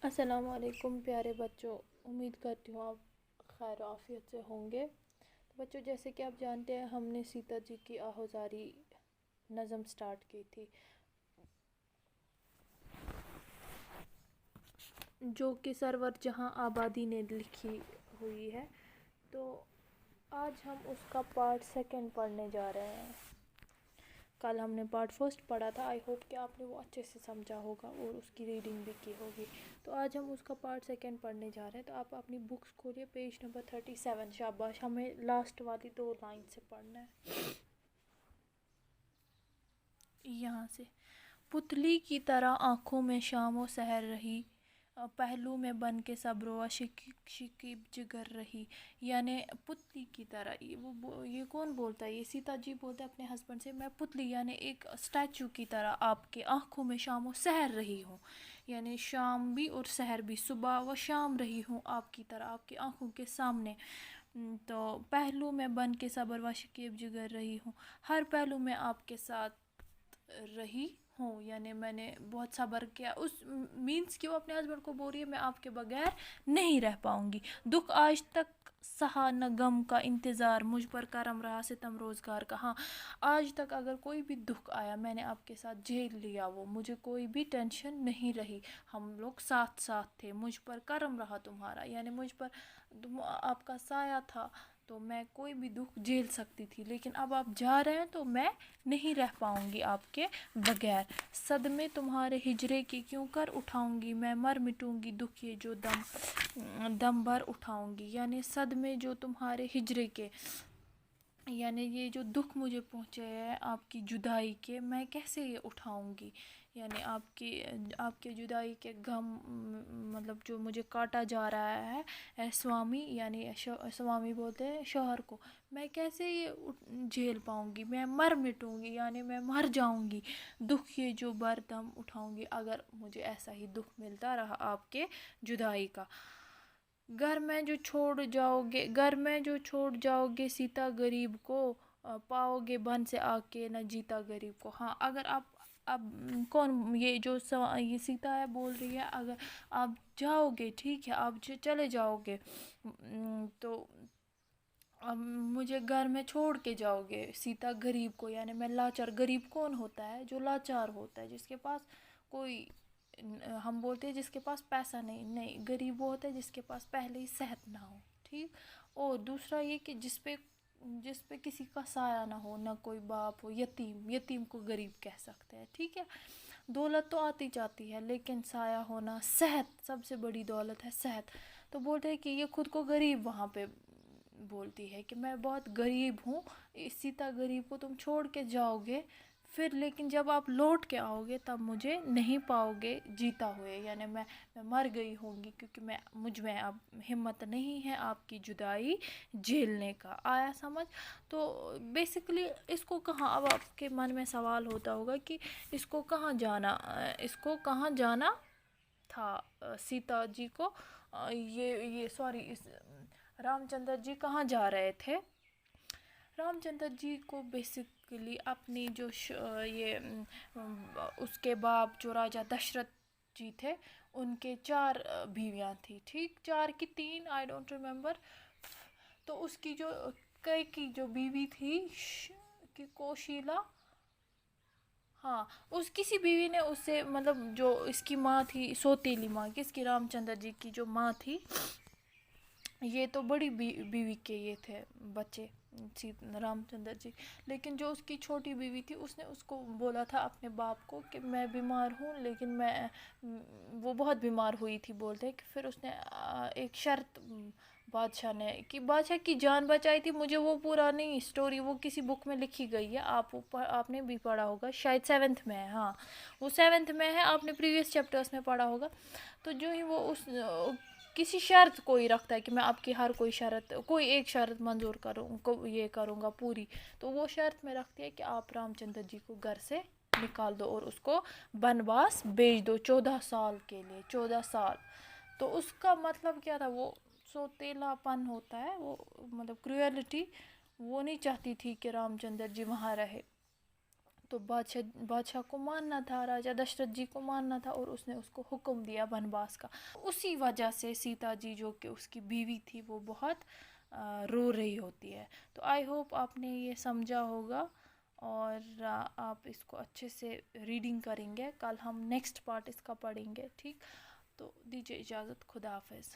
السلام علیکم پیارے بچوں، امید کرتی ہوں آپ خیر و عافیت سے ہوں گے۔ تو بچوں، جیسے کہ آپ جانتے ہیں ہم نے سیتا جی کی آہوزاری نظم سٹارٹ کی تھی، جو کہ سرور جہاں آبادی نے لکھی ہوئی ہے۔ تو آج ہم اس کا پارٹ سیکنڈ پڑھنے جا رہے ہیں۔ کل ہم نے پارٹ فرسٹ پڑھا تھا، آئی ہوپ کہ آپ نے وہ اچھے سے سمجھا ہوگا اور اس کی ریڈنگ بھی کی ہوگی۔ تو آج ہم اس کا پارٹ سیکنڈ پڑھنے جا رہے ہیں، تو آپ اپنی بکس کھولیے، پیج نمبر 37۔ شاباش، ہمیں لاسٹ والی 2 لائن سے پڑھنا ہے، یہاں سے۔ پتلی کی طرح آنکھوں میں شام و سحر رہی، پہلو میں بن کے صبر و شکیب جگر رہی۔ یعنی پتلی کی طرح، یہ کون بولتا ہے؟ یہ سیتا جی بولتے ہیں اپنے ہسبینڈ سے، میں پتلی یعنی ایک اسٹیچو کی طرح آپ کے آنکھوں میں شام و سحر رہی ہوں، یعنی شام بھی اور سحر بھی، صبح و شام رہی ہوں آپ کی طرح، آپ کی آنکھوں کے سامنے۔ تو پہلو میں بن کے صبر و شکیب جگر رہی ہوں، ہر پہلو میں آپ کے ساتھ رہی ہوں، یعنی میں نے بہت صبر کیا۔ اس مینس کہ وہ اپنے ہسبینڈ کو بول رہی ہے میں آپ کے بغیر نہیں رہ پاؤں گی۔ دکھ آج تک سہا نہ غم کا انتظار، مجھ پر کرم رہا ستم روزگار کا۔ ہاں، آج تک اگر کوئی بھی دکھ آیا میں نے آپ کے ساتھ جھیل لیا، وہ مجھے کوئی بھی ٹینشن نہیں رہی، ہم لوگ ساتھ ساتھ تھے، مجھ پر کرم رہا تمہارا، یعنی مجھ پر آپ کا سایہ تھا، تو میں کوئی بھی دکھ جھیل سکتی تھی، لیکن اب آپ جا رہے ہیں تو میں نہیں رہ پاؤں گی آپ کے بغیر۔ صدمے تمہارے ہجرے کی کیوں کر اٹھاؤں گی میں، مر مٹوں گی دکھ یہ جو دم بھر اٹھاؤں گی۔ یعنی صدمے جو تمہارے ہجرے کے، یعنی یہ جو دکھ مجھے پہنچے ہیں آپ کی جدائی کے، میں کیسے یہ اٹھاؤں گی، یعنی آپ کے جدائی کے غم، مطلب جو مجھے کاٹا جا رہا ہے، اے سوامی، یعنی سوامی بولتے ہیں شوہر کو، میں کیسے یہ جھیل پاؤں گی، میں مر مٹوں گی، یعنی میں مر جاؤں گی، دکھ یہ جو بردم اٹھاؤں گی، اگر مجھے ایسا ہی دکھ ملتا رہا آپ کے جدائی کا۔ گھر میں جو چھوڑ جاؤ گے سیتا غریب کو، پاؤ گے بن سے آ کے نہ جیتا غریب کو۔ ہاں، اگر آپ اب کون یہ سیتا ہے بول رہی ہے، اگر آپ جاؤ گے، ٹھیک ہے، آپ چلے جاؤ گے، تو اب مجھے گھر میں چھوڑ کے جاؤ گے سیتا غریب کو، یعنی میں لاچار۔ غریب کون ہوتا ہے؟ جو لاچار ہوتا ہے، جس کے پاس کوئی، ہم بولتے ہیں جس کے پاس پیسہ نہیں، غریب وہ ہوتا ہے جس کے پاس پہلے ہی صحت نہ ہو، ٹھیک۔ اور دوسرا یہ کہ جس پہ کسی کا سایہ نہ ہو، نہ کوئی باپ ہو، یتیم کو غریب کہہ سکتے ہیں، ٹھیک ہے۔ دولت تو آتی جاتی ہے، لیکن سایہ ہونا، صحت سب سے بڑی دولت ہے، صحت۔ تو بولتے ہیں کہ یہ خود کو غریب وہاں پہ بولتی ہے کہ میں بہت غریب ہوں، سیتا غریب کو تم چھوڑ کے جاؤ گے، پھر لیکن جب آپ لوٹ کے آؤ گے تب مجھے نہیں پاؤ گے جیتا ہوئے، یعنی میں مر گئی ہوں گی، کیونکہ مجھ میں اب ہمت نہیں ہے آپ کی جدائی جھیلنے کا۔ آیا سمجھ؟ تو بیسیکلی اس کو کہاں، اب آپ کے من میں سوال ہوتا ہوگا کہ اس کو کہاں جانا تھا سیتا جی کو، رام چندر جی کہاں جا رہے تھے؟ رام چندر جی کو بیسیکلی اپنی جو اس کے باپ جو راجہ دشرت جی تھے، ان کے 4 بیویاں تھیں، ٹھیک، 4 کی 3، آئی ڈونٹ ریممبر۔ تو اس کی جو کئی کی جو بیوی تھی کوشیلا، ہاں، اس کسی بیوی نے اس سے، مطلب جو اس کی ماں تھی، سوتیلی ماں، کس کی؟ رام چندر جی کی جو ماں تھی، یہ تو بڑی بیوی کے یہ تھے بچے رام چندر جی، لیکن جو اس کی چھوٹی بیوی تھی، اس نے اس کو بولا تھا اپنے باپ کو کہ میں بیمار ہوں، لیکن وہ بہت بیمار ہوئی تھی، بولتے کہ پھر اس نے ایک شرط بادشاہ کی جان بچائی تھی، مجھے وہ پورا نہیں اسٹوری، وہ کسی بک میں لکھی گئی ہے، آپ نے بھی پڑھا ہوگا، شاید 7th میں ہے، ہاں وہ 7th میں ہے، آپ نے پریویس چیپٹرز میں پڑھا ہوگا۔ تو جو ہی وہ کسی شرط کوئی رکھتا ہے کہ میں آپ کی ہر کوئی ایک شرط منظور کروں گا پوری، تو وہ شرط میں رکھتی ہے کہ آپ رام چندر جی کو گھر سے نکال دو اور اس کو بنواس بھیج دو 14 سال کے لیے، 14 سال۔ تو اس کا مطلب کیا تھا؟ وہ سوتیلا پن ہوتا ہے، وہ مطلب کرویلٹی، وہ نہیں چاہتی تھی کہ رام چندر جی وہاں رہے، تو بادشاہ کو ماننا تھا، راجا دشرتھ جی کو ماننا تھا، اور اس نے اس کو حکم دیا بنواس کا. اسی وجہ سے سیتا جی جو کہ اس کی بیوی تھی وہ بہت رو رہی ہوتی ہے. تو آئی ہوپ آپ نے یہ سمجھا ہوگا اور آپ اس کو اچھے سے ریڈنگ کریں گے. کل ہم نیکسٹ پارٹ اس کا پڑھیں گے. ٹھیک، تو دیجیے اجازت. خدا حافظ.